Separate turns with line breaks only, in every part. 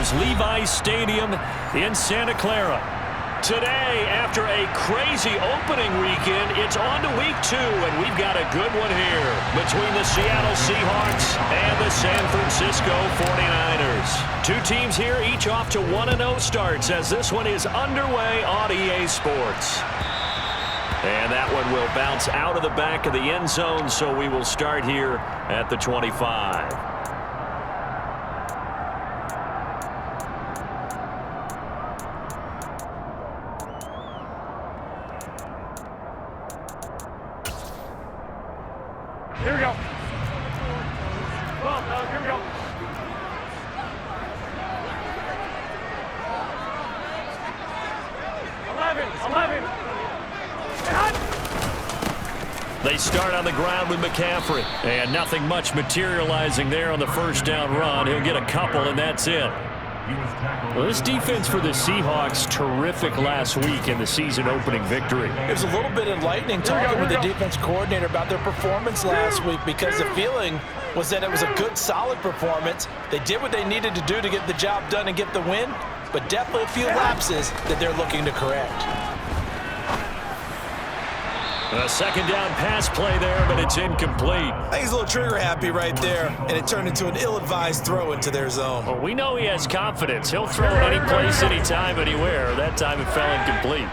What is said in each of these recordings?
Niners Levi's Stadium in Santa Clara. Today, after a crazy opening weekend, it's on to week 2, and we've got a good one here between the Seattle Seahawks and the San Francisco 49ers. Two teams here, each off to 1-0 starts as this one is underway on EA Sports. And that one will bounce out of the back of the end zone, so we will start here at the 25.
Here we go. Well, here we go.
They start on the ground with McCaffrey. And nothing much materializing there on the first down run. He'll get a couple, and that's it. Well, this defense for the Seahawks, terrific last week in the season-opening victory.
It was a little bit enlightening talking with the defense coordinator about their performance last week because the feeling was that it was a good, solid performance. They did what they needed to do to get the job done and get the win, but definitely a few lapses that they're looking to correct.
A second down pass play there, but it's incomplete.
I think he's a little trigger happy right there, and it turned into an ill-advised throw into their zone.
Well, we know he has confidence. He'll throw it any place, anytime, anywhere. That time it fell incomplete.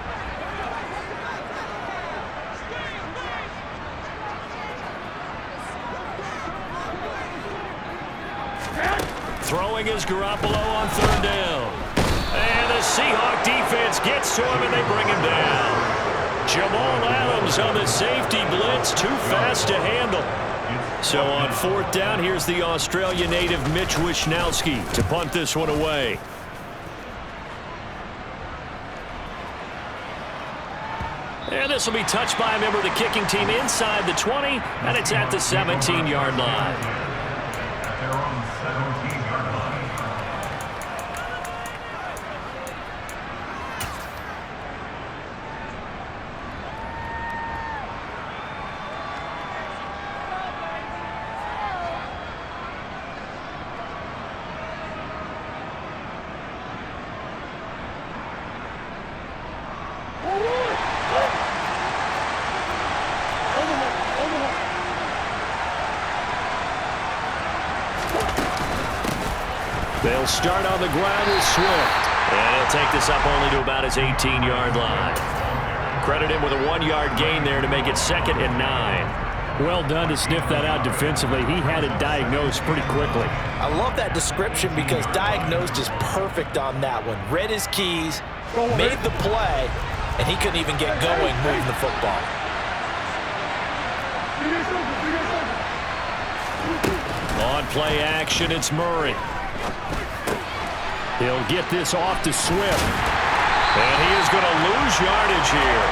Throwing is Garoppolo on third down. And the Seahawk defense gets to him, and they bring him down. Jamal Adams on the safety blitz, too fast to handle. So on fourth down, here's the Australia native Mitch Wishnowsky to punt this one away. And this will be touched by a member of the kicking team inside the 20, and it's at the 17-yard line. They'll start on the ground with Swift. And he'll take this up only to about his 18-yard line. Credit him with a 1-yard gain there to make it 2nd and 9. Well done to sniff that out defensively. He had it diagnosed pretty quickly.
I love that description because diagnosed is perfect on that one. Read his keys, made the play, and he couldn't even get going moving the football.
On play action, it's Murray. He'll get this off to Swift. And he is going to lose yardage here.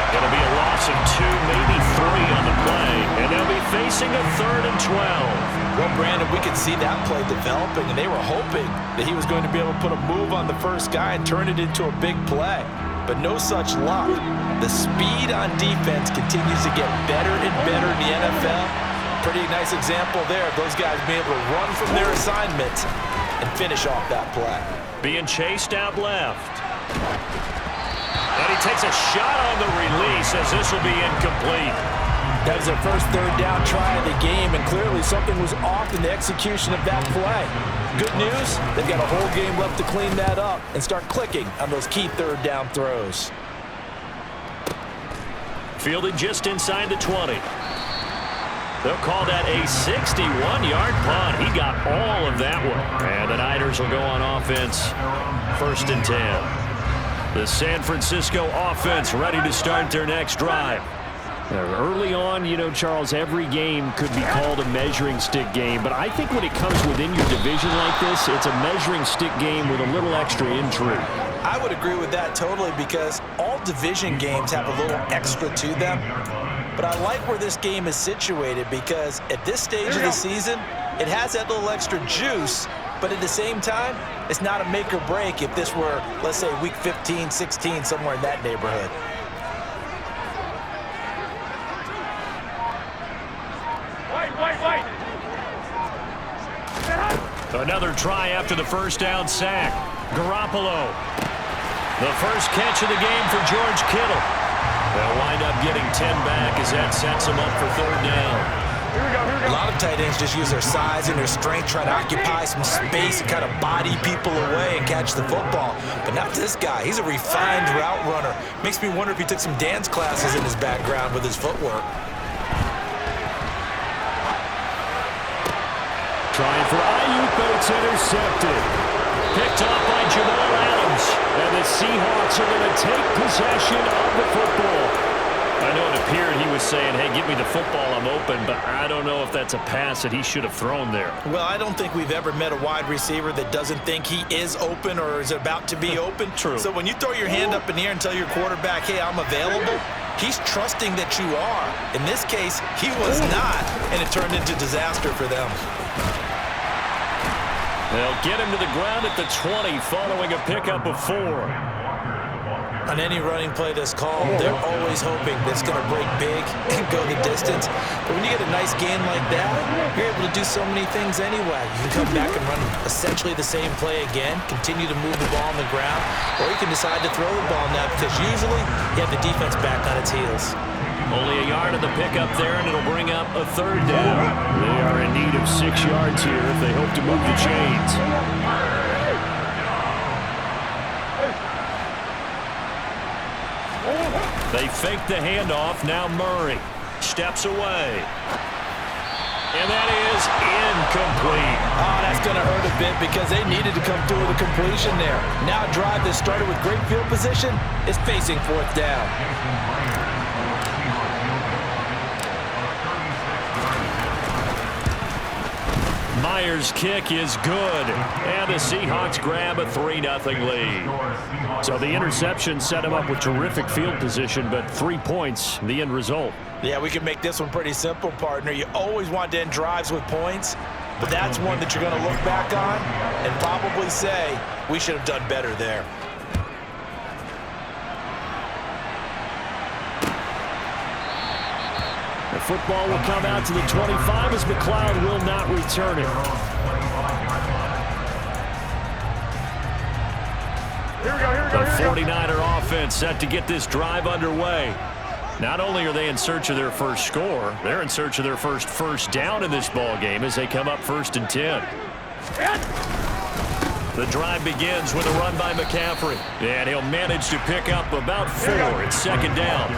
Going to be a loss of 2, maybe 3 on the play. And they'll be facing a 3rd and 12.
Well, Brandon, we could see that play developing, and they were hoping that he was going to be able to put a move on the first guy and turn it into a big play. But no such luck. The speed on defense continues to get better and better in the NFL. Pretty nice example there of those guys being able to run from their assignments and finish off that play.
Being chased out left. And he takes a shot on the release as this will be incomplete.
That was their first third down try of the game, and clearly something was off in the execution of that play. Good news, they've got a whole game left to clean that up and start clicking on those key third down throws.
Fielded just inside the 20. They'll call that a 61-yard punt. He got all of that one. And the Niners will go on offense, 1st and 10. The San Francisco offense ready to start their next drive. Early on, you know, Charles, every game could be called a measuring stick game. But I think when it comes within your division like this, it's a measuring stick game with a little extra intrigue.
I would agree with that totally because all division games have a little extra to them. But I like where this game is situated because at this stage of the season, it has that little extra juice, but at the same time, it's not a make or break if this were, let's say, week 15, 16, somewhere in that neighborhood.
A Another try after the first down sack. Garoppolo. The first catch of the game for George Kittle. They'll wind up getting 10 back as that sets them up for third down.
A lot of tight ends just use their size and their strength, try to occupy some space and kind of body people away and catch the football. But not this guy. He's a refined route runner. Makes me wonder if he took some dance classes in his background with his footwork.
Trying for Ayuk, but it's intercepted. Picked off by Jamal Adams. And the Seahawks are going to take possession of the football. I know it appeared he was saying, hey, give me the football, I'm open, but I don't know if that's a pass that he should have thrown there.
Well, I don't think we've ever met a wide receiver that doesn't think he is open or is about to be open.
True.
So when you throw your hand up in the air and tell your quarterback, hey, I'm available, he's trusting that you are. In this case, he was not, and it turned into disaster for them.
They'll get him to the ground at the 20 following a pickup of 4.
On any running play that's called, they're always hoping that it's going to break big and go the distance. But when you get a nice gain like that, you're able to do so many things anyway. You can come back and run essentially the same play again, continue to move the ball on the ground, or you can decide to throw the ball now because usually you have the defense back on its heels.
Only a yard of the pickup there, and it'll bring up a third down. They are in need of 6 yards here if they hope to move the chains. They fake the handoff. Now Murray steps away. And that is incomplete.
Oh, that's going to hurt a bit because they needed to come through with a completion there. Now a drive that started with great field position is facing fourth down.
Myers' kick is good, and the Seahawks grab a 3-0 lead. So the interception set him up with terrific field position, but 3 points, the end result.
Yeah, we can make this one pretty simple, partner. You always want to end drives with points, but that's one that you're going to look back on and probably say, we should have done better there.
The football will come out to the 25 as McLeod will not return it. The 49er offense set to get this drive underway. Not only are they in search of their first score, they're in search of their first down in this ball game as they come up 1st and 10. The drive begins with a run by McCaffrey, and he'll manage to pick up about 4. It's 2nd down.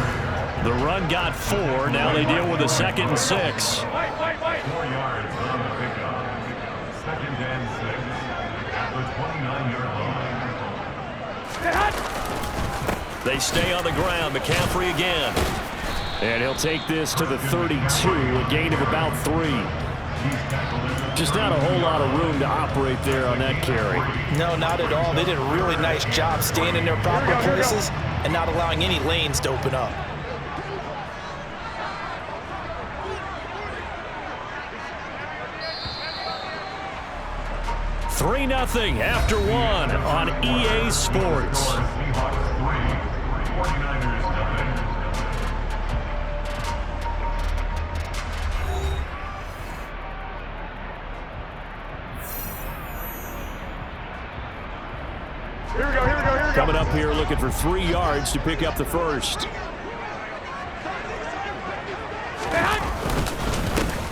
The run got 4. Now they deal with a 2nd and 6.
4 yards on the pickup. 2nd and 6 at the 29-yard line.
They stay on the ground. McCaffrey again. And he'll take this to the 32, a gain of about 3. Just not a whole lot of room to operate there on that carry.
No, not at all. They did a really nice job staying in their proper places and not allowing any lanes to open up.
3-0 after 1 on EA Sports.
Here we go.
Coming up here looking for 3 yards to pick up the first.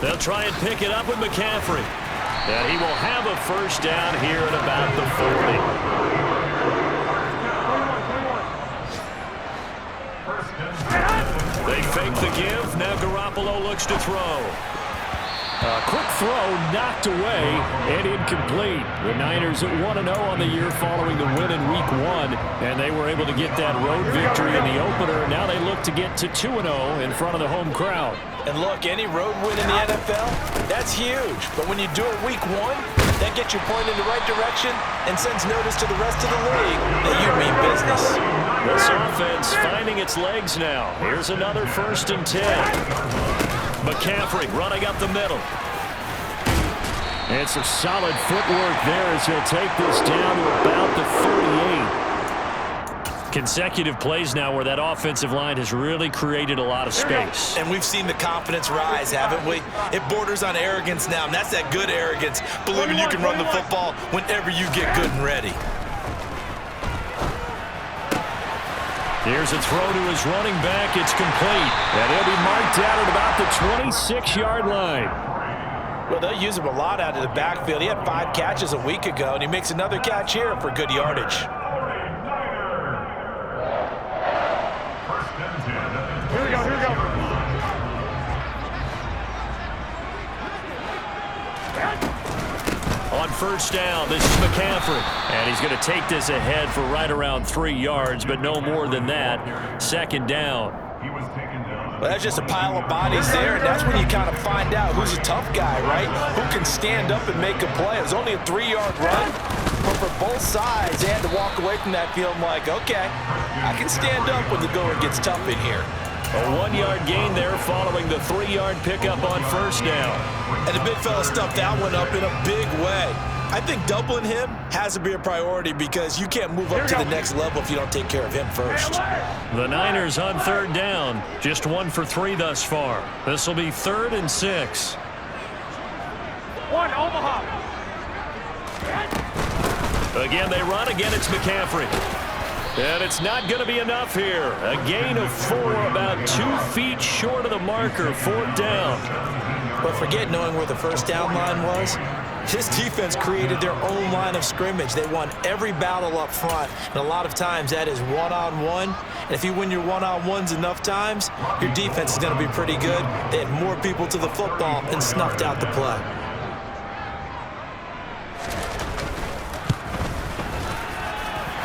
They'll try and pick it up with McCaffrey. And he will have a first down here at about the 40. They fake the give. Now Garoppolo looks to throw. A quick throw knocked away and incomplete. The Niners at 1-0 on the year following the win in Week 1, and they were able to get that road victory in the opener. Now they look to get to 2-0 in front of the home crowd.
And look, any road win in the NFL, that's huge. But when you do it Week 1, that gets you pointed in the right direction and sends notice to the rest of the league that you mean business.
This offense finding its legs now. Here's another 1st and 10. McCaffrey running up the middle. And some solid footwork there as he'll take this down to about the 38. Consecutive plays now where that offensive line has really created a lot of space.
And we've seen the confidence rise, haven't we? It borders on arrogance now, and that's that good arrogance, believing you can run the football whenever you get good and ready.
Here's a throw to his running back. It's complete. And he'll be marked out at about the 26-yard line.
Well, they'll use him a lot out of the backfield. He had 5 catches a week ago, and he makes another catch here for good yardage.
Here we go.
On first down, this is McCaffrey. And he's going to take this ahead for right around 3 yards, but no more than that. Second down.
Well, that's just a pile of bodies there, and that's when you kind of find out who's a tough guy, right? Who can stand up and make a play. It was only a 3-yard run, but for both sides, they had to walk away from that field like, okay, I can stand up when the going gets tough in here.
A 1-yard gain there following the 3-yard pickup on first down.
And the big fella stuffed that one up in a big way. I think doubling him has to be a priority because you can't move up to the next level if you don't take care of him first.
The Niners on third down. Just 1 for 3 thus far. This will be 3rd and 6.
Omaha.
Again, they run. Again, it's McCaffrey. And it's not going to be enough here. A gain of 4, about 2 feet short of the marker. 4th down.
But forget knowing where the first down line was. This defense created their own line of scrimmage. They won every battle up front, and a lot of times that is one-on-one. And if you win your one-on-ones enough times, your defense is going to be pretty good. They had more people to the football and snuffed out the play.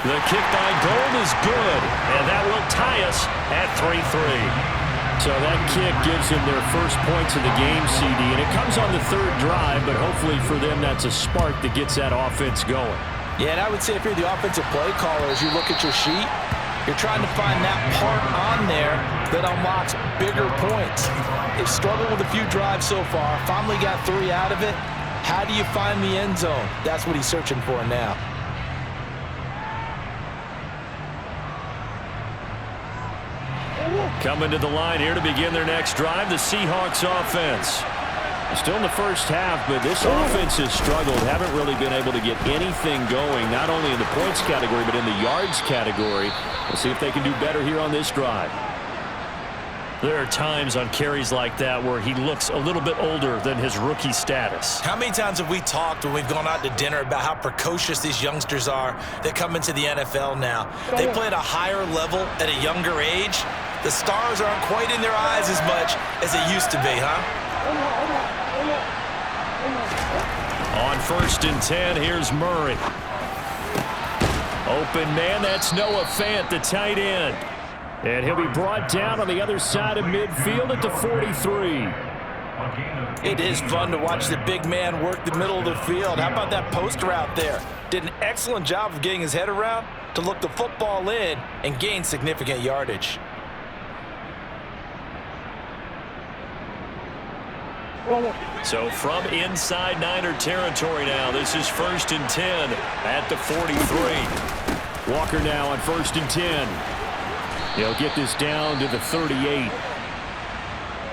The kick by Gold is good, and that will tie us at 3-3. So that kick gives them their first points of the game, CD, and it comes on the 3rd drive, but hopefully for them that's a spark that gets that offense going.
Yeah, and I would say if you're the offensive play caller, as you look at your sheet, you're trying to find that part on there that unlocks bigger points. They've struggled with a few drives so far, finally got 3 out of it. How do you find the end zone? That's what he's searching for now.
Coming to the line here to begin their next drive, the Seahawks offense. Still in the first half, but this offense has struggled. Haven't really been able to get anything going, not only in the points category, but in the yards category. We'll see if they can do better here on this drive. There are times on carries like that where he looks a little bit older than his rookie status.
How many times have we talked when we've gone out to dinner about how precocious these youngsters are that come into the NFL now? They play at a higher level at a younger age. The stars aren't quite in their eyes as much as it used to be, huh?
On 1st and 10, here's Murray. Open man, that's Noah Fant, the tight end. And he'll be brought down on the other side of midfield at the 43.
It is fun to watch the big man work the middle of the field. How about that post route there? Did an excellent job of getting his head around to look the football in and gain significant yardage.
So from inside Niner territory now, this is 1st and 10 at the 43. Walker now on 1st and 10. He'll get this down to the 38.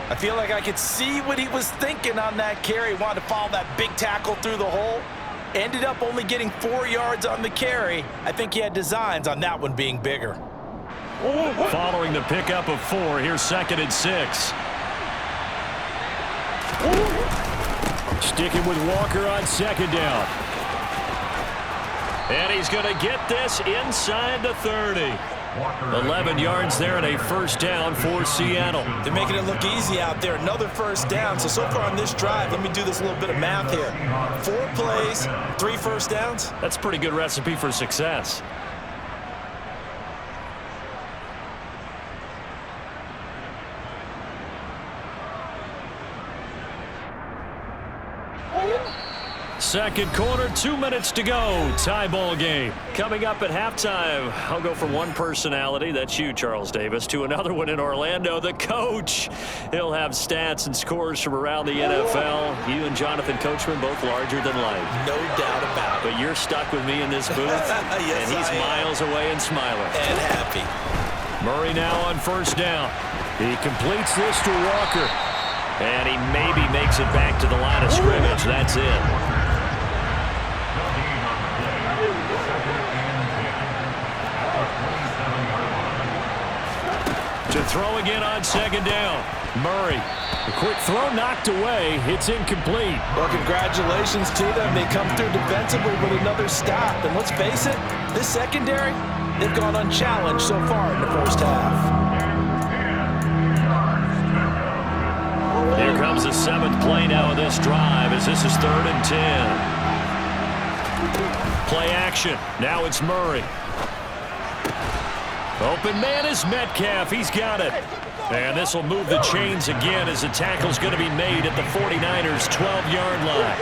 I feel like I could see what he was thinking on that carry. Wanted to follow that big tackle through the hole. Ended up only getting 4 yards on the carry. I think he had designs on that one being bigger.
Following the pickup of 4, here's 2nd and 6. Sticking with Walker on 2nd down. And he's going to get this inside the 30. 11 yards there and a 1st down for Seattle.
They're making it look easy out there. Another 1st down. So far on this drive, let me do this little bit of math here. 4 plays, 3 1st downs.
That's a pretty good recipe for success. second quarter, 2 minutes to go. Tie ball game. Coming up at halftime, I'll go from one personality, that's you, Charles Davis, to another one in Orlando, the coach. He'll have stats and scores from around the NFL. You and Jonathan Coachman both larger than life.
No doubt about it.
But you're stuck with me in this booth,
yes,
and he's miles away and smiling.
And happy.
Murray now on first down. He completes this to Walker. And he maybe makes it back to the line of scrimmage. That's it. To throw again on second down. Murray. A quick throw knocked away. It's incomplete.
Well, congratulations to them. They come through defensively with another stop. And let's face it, this secondary, they've gone unchallenged so far in the first half.
Here comes the seventh play now of this drive as this is 3rd and 10. Play action. Now it's Murray. Open man is Metcalf. He's got it. And this will move the chains again as the tackle's going to be made at the 49ers' 12-yard line.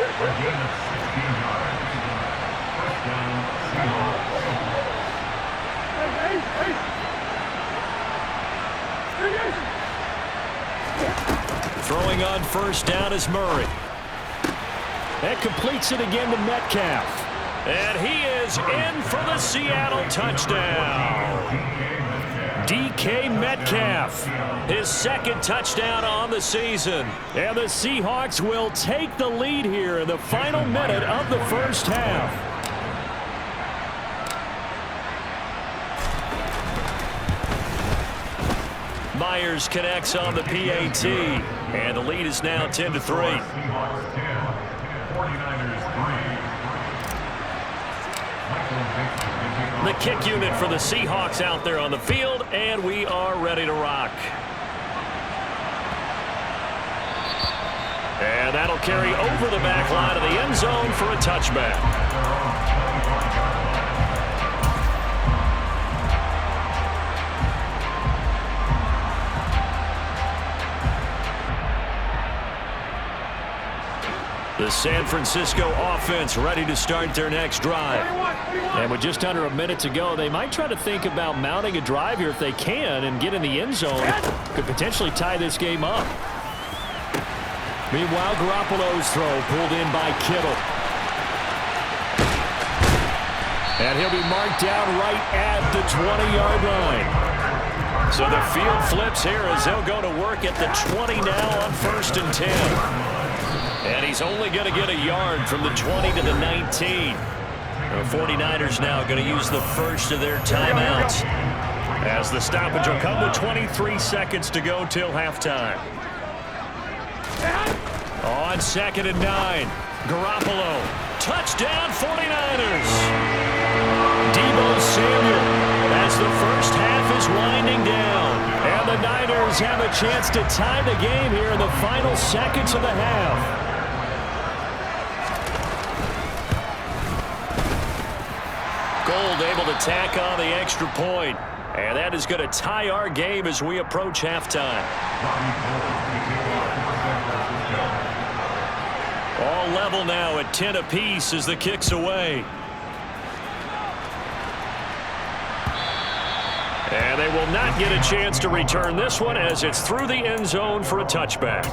Throwing on first down is Murray. That completes it again to Metcalf. And he is in for the Seattle touchdown. DK Metcalf, his second touchdown on the season. And the Seahawks will take the lead here in the final minute of the first half. Myers connects on the PAT, and the lead is now 10-3. The kick unit for the Seahawks out there on the field, and we are ready to rock. And that'll carry over the back line of the end zone for a touchback. The San Francisco offense ready to start their next drive. And with just under a minute to go, they might try to think about mounting a drive here if they can and get in the end zone. Could potentially tie this game up. Meanwhile, Garoppolo's throw pulled in by Kittle. And he'll be marked down right at the 20-yard line. So the field flips here as they'll go to work at the 20 now on 1st and 10. And he's only going to get a yard from the 20 to the 19. The 49ers now going to use the first of their timeouts as the stoppage will come with 23 seconds to go till halftime. On 2nd and 9, Garoppolo. Touchdown 49ers. Deebo Samuel as the first half is winding down. And the Niners have a chance to tie the game here in the final seconds of the half. Gold able to tack on the extra point. And that is going to tie our game as we approach halftime. All level now at 10 apiece as the kick's away. And they will not get a chance to return this one as it's through the end zone for a touchback.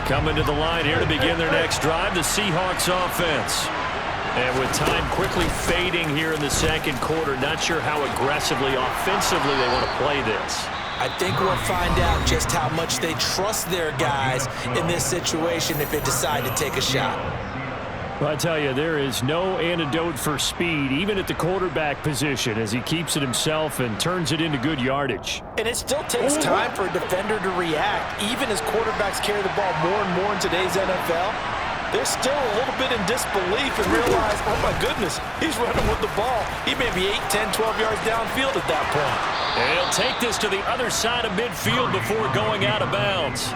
Coming to the line here to begin their next drive, the Seahawks offense. And with time quickly fading here in the second quarter, not sure how aggressively, offensively they want to play this.
I think we'll find out just how much they trust their guys in this situation if they decide to take a shot.
Well, I tell you, there is no antidote for speed, even at the quarterback position, as he keeps it himself and turns it into good yardage.
And it still takes time for a defender to react, even as quarterbacks carry the ball more and more in today's NFL. They're still a little bit in disbelief and realize, oh my goodness, he's running with the ball. He may be 8, 10, 12 yards downfield at that point.
And he'll take this to the other side of midfield before going out of bounds.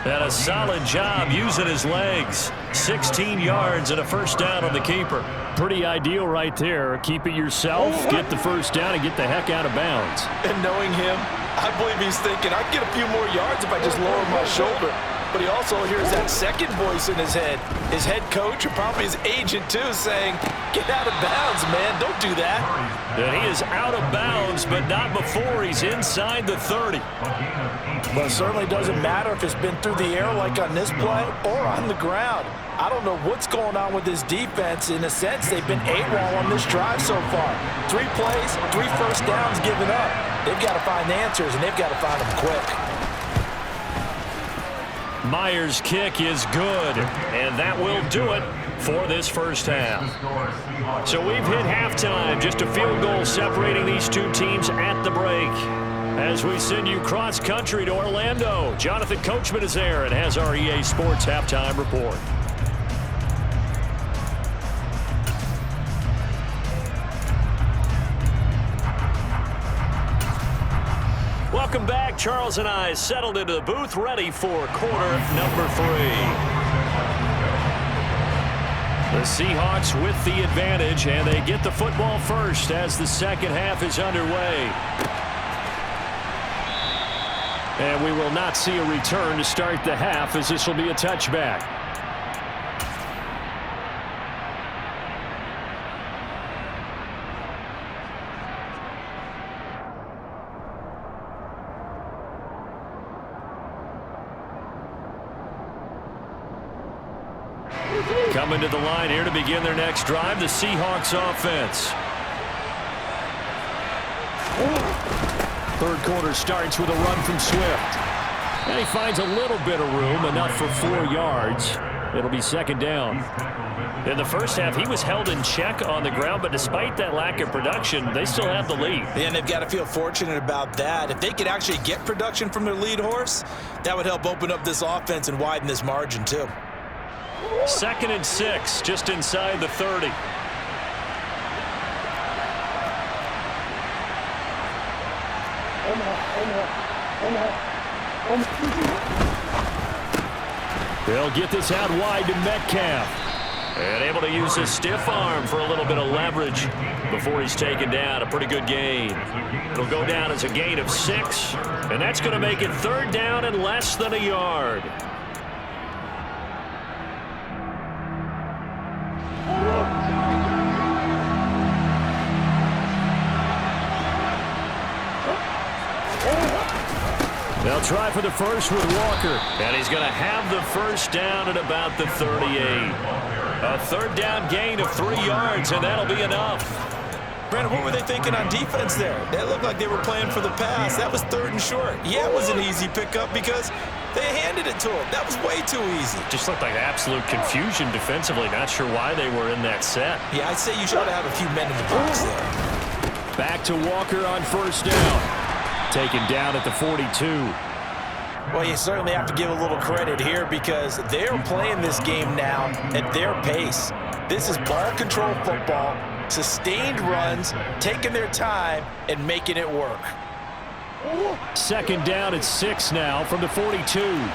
And a solid job using his legs. 16 yards and a first down on the keeper. Pretty ideal right there. Keep it yourself, get the first down, and get the heck out of bounds.
And knowing him, I believe he's thinking, I can get a few more yards if I just lower my shoulder. But he also hears that second voice in his head. His head coach, or probably his agent too, saying, get out of bounds, man. Don't do that.
And he is out of bounds, but not before he's inside the 30.
But it certainly doesn't matter if it's been through the air like on this play or on the ground. I don't know what's going on with this defense. In a sense, they've been AWOL on this drive so far. 3 plays, 3 first downs given up. They've got to find answers, and they've got to find them quick.
Myers' kick is good, and that will do it for this first half. So we've hit halftime, just a field goal separating these two teams at the break. As we send you cross-country to Orlando, Jonathan Coachman is there and has our EA Sports halftime report. Welcome back. Charles and I settled into the booth, ready for quarter number 3. The Seahawks with the advantage, and they get the football first as the second half is underway. And we will not see a return to start the half, as this will be a touchback. Coming to the line here to begin their next drive, the Seahawks offense. Third quarter starts with a run from Swift. And he finds a little bit of room, enough for 4 yards. It'll be second down. In the first half, he was held in check on the ground, but despite that lack of production, they still have the lead.
And they've got to feel fortunate about that. If they could actually get production from their lead horse, that would help open up this offense and widen this margin too.
2nd and 6, just inside the 30. They'll get this out wide to Metcalf. And able to use his stiff arm for a little bit of leverage before he's taken down. A pretty good gain. It'll go down as a gain of 6, and that's going to make it third down and less than a yard. They'll try for the first with Walker, and he's going to have the first down at about the 38. A third down gain of 3 yards, and that'll be enough.
Brandon, what were they thinking on defense there? That looked like they were playing for the pass. That was 3rd and short. Yeah, it was an easy pickup because they handed it to him. That was way too easy.
Just looked like absolute confusion defensively. Not sure why they were in that set.
Yeah, I'd say you should have a few men in the box there.
Back to Walker on first down. Taken down at the 42.
Well, you certainly have to give a little credit here because they're playing this game now at their pace. This is ball control football, sustained runs, taking their time, and making it work.
Second down at 6 now from the 42.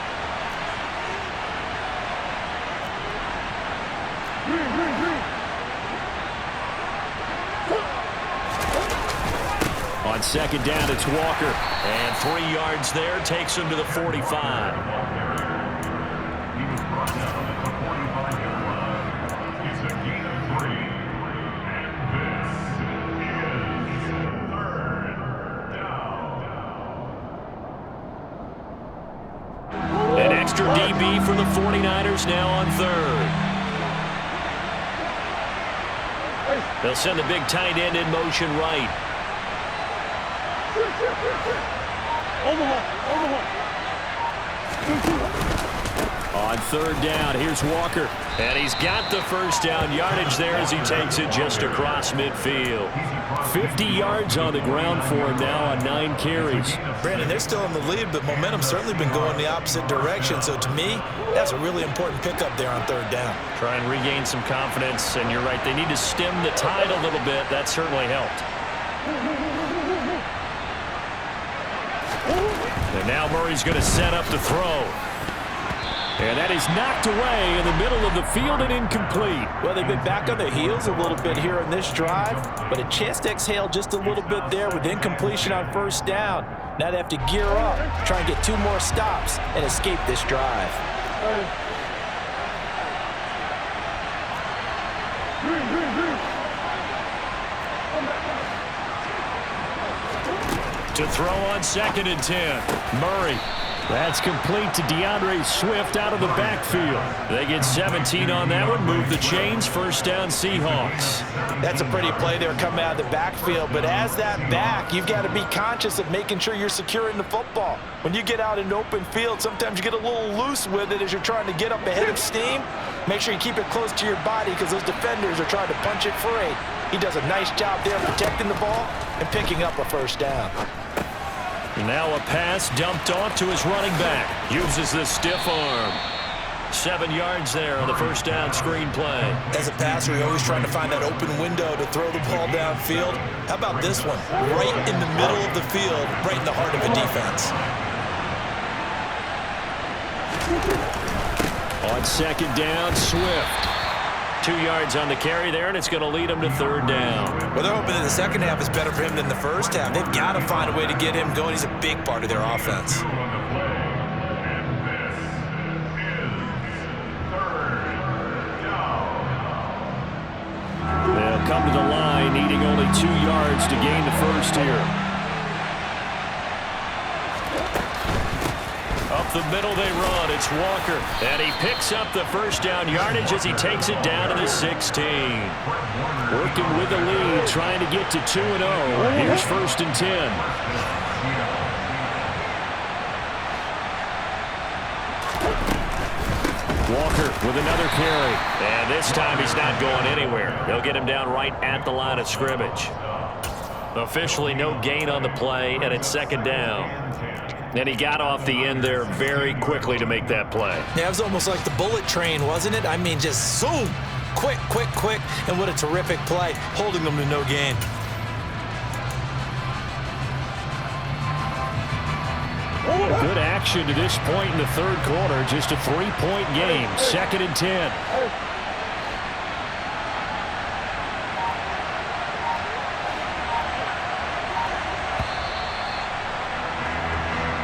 On second down, it's Walker. And 3 yards there takes him to the 45.
He was brought down at the 45-yard line. It's a gain of 3. And this is third down.
An extra DB for the 49ers now on third. They'll send the big tight end in motion right. On third down, here's Walker. And he's got the first down yardage there as he takes it just across midfield. 50 yards on the ground for him now on 9 carries.
Brandon, they're still in the lead, but momentum's certainly been going the opposite direction. So to me, that's a really important pickup there on third down.
Try and regain some confidence, and you're right, they need to stem the tide a little bit. That certainly helped. And now Murray's going to set up the throw. And that is knocked away in the middle of the field and incomplete.
Well, they've been back on their heels a little bit here in this drive, but a chance to exhale just a little bit there with incompletion on first down. Now they have to gear up, try and get 2 more stops, and escape this drive.
To throw on 2nd and 10. Murray. That's complete to DeAndre Swift out of the backfield. They get 17 on that one. Move the chains. First down, Seahawks.
That's a pretty play there coming out of the backfield. But as that back, you've got to be conscious of making sure you're securing the football. When you get out in open field, sometimes you get a little loose with it as you're trying to get up ahead of steam. Make sure you keep it close to your body because those defenders are trying to punch it free. He does a nice job there protecting the ball and picking up a first down.
Now a pass dumped off to his running back. Uses the stiff arm. 7 yards there on the first down screen play.
As a passer, you're always trying to find that open window to throw the ball downfield. How about this one? Right in the middle of the field, right in the heart of a defense.
On 2nd down, Swift. 2 yards on the carry there, and it's going to lead him to 3rd down.
Well, they're hoping that the second half is better for him than the first half. They've got to find a way to get him going. He's a big part of their offense.
They'll come to the line, needing only 2 yards to gain the first here. Up the middle they run. It's Walker. And he picks up the first down yardage as he takes it down to the 16. Working with the lead, trying to get to 2-0. Here's 1st and 10. Walker with another carry. And this time he's not going anywhere. They'll get him down right at the line of scrimmage. Officially no gain on the play, and it's 2nd down. And he got off the end there very quickly to make that play.
Yeah, it was almost like the bullet train, wasn't it? I mean, just zoom, quick, quick, quick, and what a terrific play, holding them to no gain.
Good action to this point in the 3rd quarter. Just a 3-point game. 2nd and 10.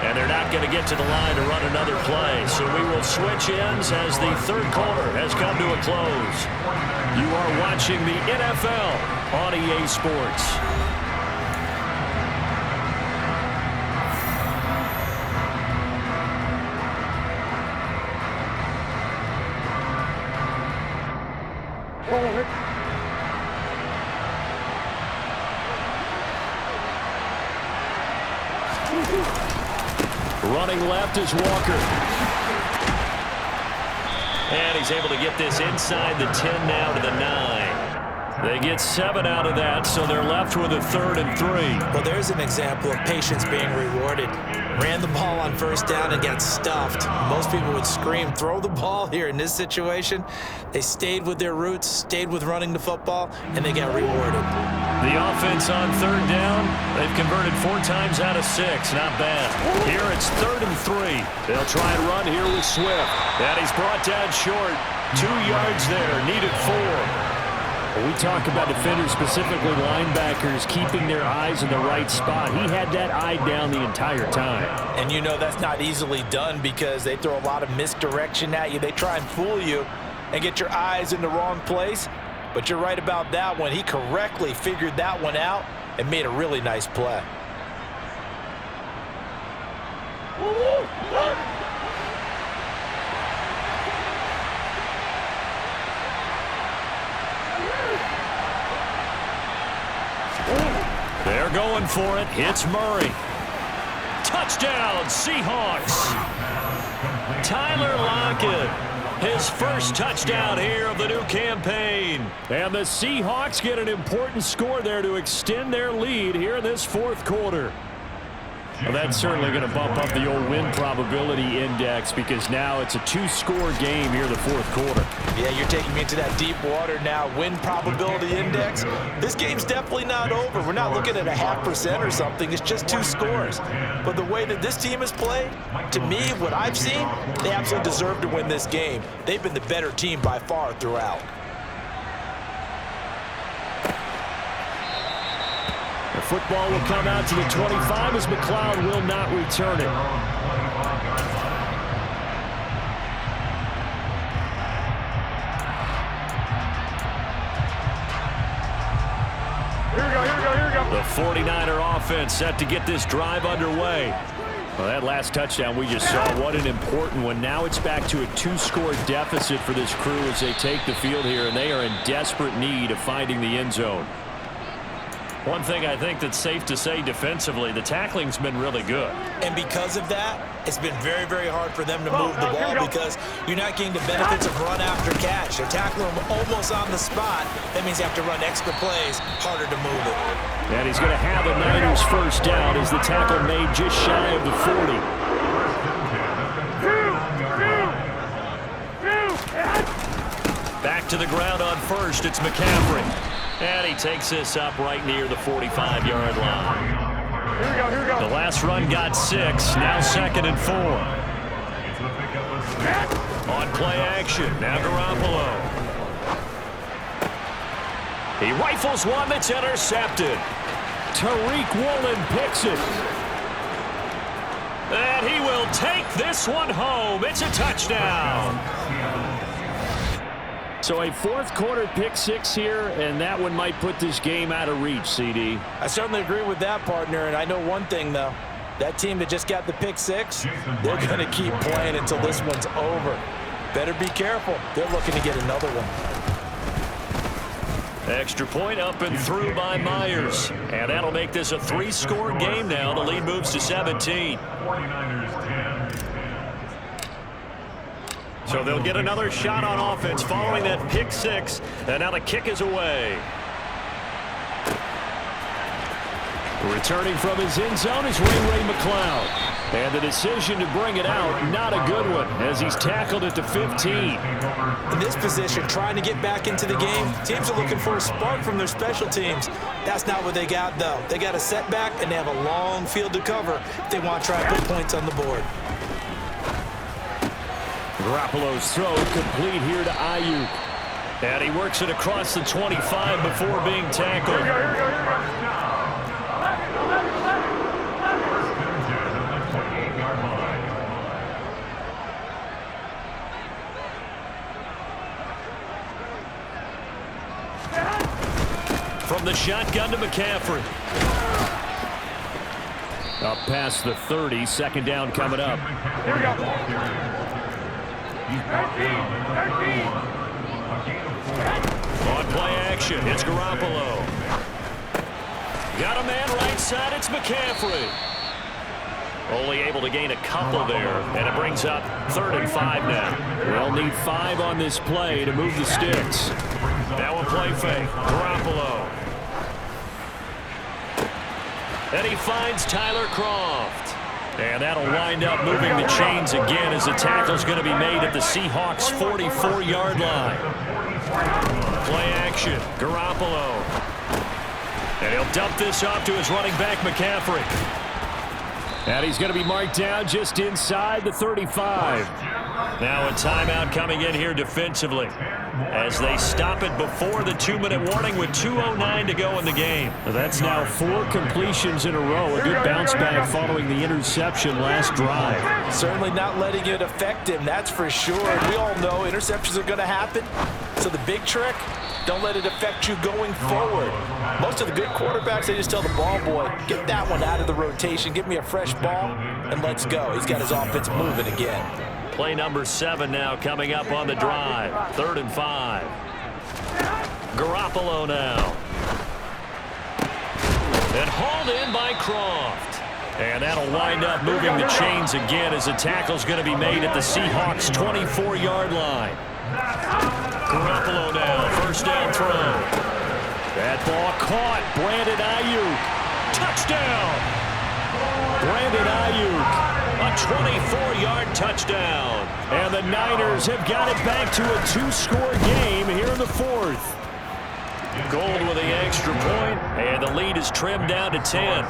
And they're not going to get to the line to run another play. So we will switch ends as the 3rd quarter has come to a close. You are watching the NFL on EA Sports. Running left is Walker. And he's able to get this inside the 10 now to the 9. They get 7 out of that, so they're left with a 3rd and 3.
Well, there's an example of patience being rewarded. Ran the ball on first down and got stuffed. Most people would scream, throw the ball here. In this situation, they stayed with their roots, stayed with running the football, and they got rewarded.
The offense on 3rd down, they've converted 4 times out of 6. Not bad. Here it's 3rd and 3. They'll try and run here with Swift. And he's brought down short. 2 yards there, needed 4. We talk about defenders, specifically linebackers, keeping their eyes in the right spot. He had that eye down the entire time.
And you know that's not easily done because they throw a lot of misdirection at you. They try and fool you and get your eyes in the wrong place. But you're right about that one. He correctly figured that one out and made a really nice play.
They're going for it. It's Murray. Touchdown, Seahawks. Tyler Lockett, his first touchdown here of the new campaign. And the Seahawks get an important score there to extend their lead here in this 4th quarter. Well, that's certainly going to bump up the old win probability index because now it's a 2-score game here in the fourth quarter.
Yeah, you're taking me into that deep water now. Win probability index. This game's definitely not over. We're not looking at a 0.5% or something. It's just 2 scores. But the way that this team has played, to me, what I've seen, they absolutely deserve to win this game. They've been the better team by far throughout.
The football will come out to the 25 as McLeod will not return it.
Here we go.
The 49er offense set to get this drive underway. Well, that last touchdown we just saw, what an important one. Now it's back to a 2-score deficit for this crew as they take the field here, and they are in desperate need of finding the end zone. One thing I think that's safe to say defensively, the tackling's been really good.
And because of that, it's been very, very hard for them to move the ball because you're not getting the benefits of run after catch. They're tackling them almost on the spot. That means you have to run extra plays, harder to move it.
And he's going to have a Niners first down as the tackle made just shy of the 40. Back to the ground on first, it's McCaffrey. And he takes this up right near the 45-yard line.
Here we go.
The last run got 6, now 2nd and 4. On play action, now Garoppolo. He rifles one that's intercepted. Tariq Woolen picks it. And he will take this one home. It's a touchdown. So a fourth quarter pick 6 here, and that one might put this game out of reach, CD.
I certainly agree with that, partner, and I know one thing, though. That team that just got the pick 6, they're going to keep playing until this one's over. Better be careful. They're looking to get another one.
Extra point up and through by Myers. And that'll make this a 3-score game now. The lead moves to 17.
49ers 10.
So they'll get another shot on offense following that pick 6. And now the kick is away. Returning from his end zone is Ray McLeod. And the decision to bring it out, not a good one, as he's tackled at the 15.
In this position, trying to get back into the game, teams are looking for a spark from their special teams. That's not what they got, though. They got a setback, and they have a long field to cover if they want to try and put points on the board.
Garoppolo's throw complete here to Ayuk. And he works it across the 25 before being tackled. From the shotgun to McCaffrey. Up past the 30, 2nd down coming up.
Here we go. 13.
On play action, it's Garoppolo. Got a man right side, it's McCaffrey. Only able to gain a couple there, and it brings up 3rd and 5 now. They'll need 5 on this play to move the sticks. Now a play fake, Garoppolo. And he finds Tyler Kroft. And that'll wind up moving the chains again as the tackle's going to be made at the Seahawks' 44-yard line. Play action, Garoppolo. And he'll dump this off to his running back, McCaffrey. And he's going to be marked down just inside the 35. Now a timeout coming in here defensively as they stop it before the 2-minute warning with 2:09 to go in the game. That's now 4 completions in a row. A good bounce back following the interception last drive.
Certainly not letting it affect him, that's for sure. We all know interceptions are going to happen. So the big trick, don't let it affect you going forward. Most of the good quarterbacks, they just tell the ball boy, get that one out of the rotation, give me a fresh ball, and let's go. He's got his offense moving again.
Play number 7 now coming up on the drive. 3rd and 5. Garoppolo now. And hauled in by Kroft. And that'll wind up moving the chains again as the tackle's going to be made at the Seahawks' 24-yard line. Garoppolo now, 1st down throw. That ball caught. Brandon Ayuk. Touchdown. Brandon Ayuk. A 24-yard touchdown. And the Niners have got it back to a two-score game here in the fourth. Gold with the extra point, and the lead is trimmed down to 10.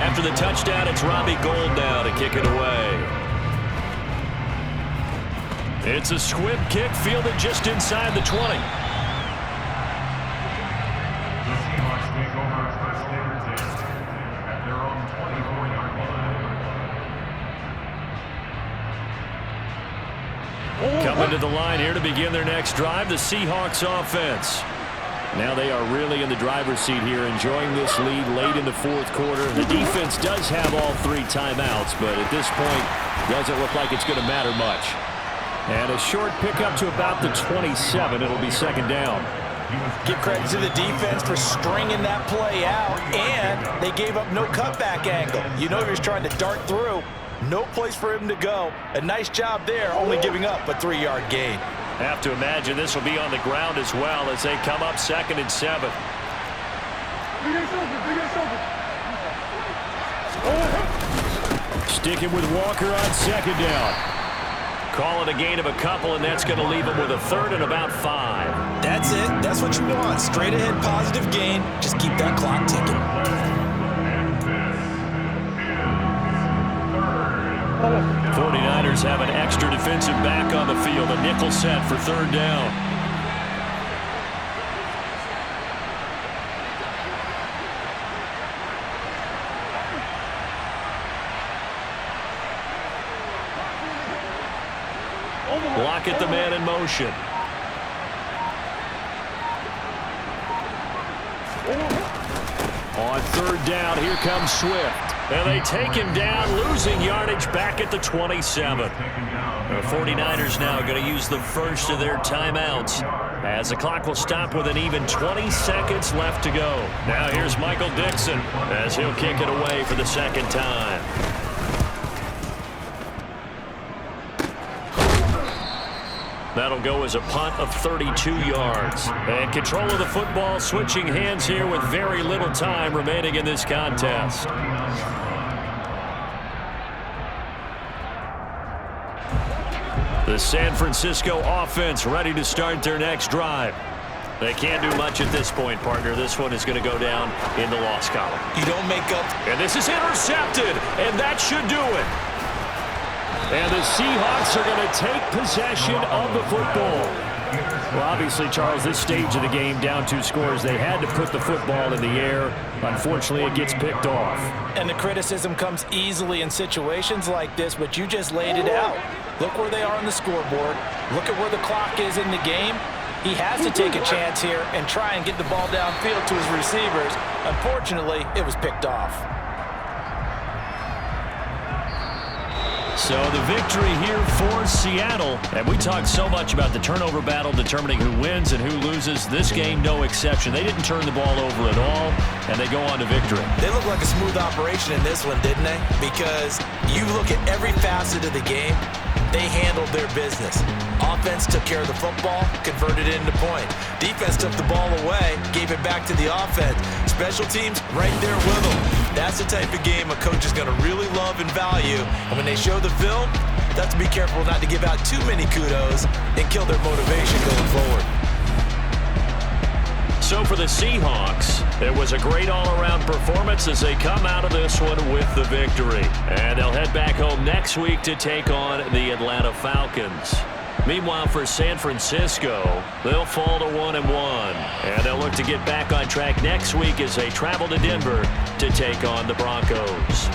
After the touchdown, it's Robbie Gould now to kick it away. It's a squib kick fielded just inside the 20. Coming to the line here to begin their next drive, the Seahawks offense. Now they are really in the driver's seat here, enjoying this lead late in the fourth quarter. The defense does have all three timeouts, but at this point, doesn't look like it's going to matter much. And a short pickup to about the 27. It'll be second down.
Give credit to the defense for stringing that play out, and they gave up no cutback angle. You know he was trying to dart through. No place for him to go. A nice job there, only giving up a 3-yard gain.
Have to imagine this will be on the ground as well as they come up 2nd and 7. Sticking with Walker on 2nd down. Call it a gain of a couple, and that's going to leave him with a 3rd and about 5.
That's it. That's what you want. Straight ahead positive gain. Just keep that clock ticking.
49ers have an extra defensive back on the field. A nickel set for 3rd down. Lockett, the man in motion. On 3rd down, here comes Swift. And they take him down, losing yardage back at the 27. The 49ers now are going to use the first of their timeouts, as the clock will stop with an even 20 seconds left to go. Now here's Michael Dixon as he'll kick it away for the 2nd time. That'll go as a punt of 32 yards. And control of the football, switching hands here with very little time remaining in this contest. The San Francisco offense ready to start their next drive. They can't do much at this point, partner. This one is going to go down in the loss column.
You don't make up.
And this is intercepted, and that should do it. And the Seahawks are going to take possession of the football. Well, obviously, Charles, this stage of the game, down 2 scores, they had to put the football in the air. Unfortunately, it gets picked off.
And the criticism comes easily in situations like this, but you just laid it out. Look where they are on the scoreboard. Look at where the clock is in the game. He has to take a chance here and try and get the ball downfield to his receivers. Unfortunately, it was picked off.
So the victory here for Seattle. And we talked so much about the turnover battle determining who wins and who loses. This game, no exception. They didn't turn the ball over at all, and they go on to victory.
They look like a smooth operation in this one, didn't they? Because you look at every facet of the game, they handled their business. Offense took care of the football, converted it into point. Defense took the ball away, gave it back to the offense. Special teams right there with them. That's the type of game a coach is going to really love and value. And when they show the film, they have to be careful not to give out too many kudos and kill their motivation going forward.
So for the Seahawks, it was a great all-around performance as they come out of this one with the victory. And they'll head back home next week to take on the Atlanta Falcons. Meanwhile, for San Francisco, they'll fall to 1-1. And they'll look to get back on track next week as they travel to Denver to take on the Broncos.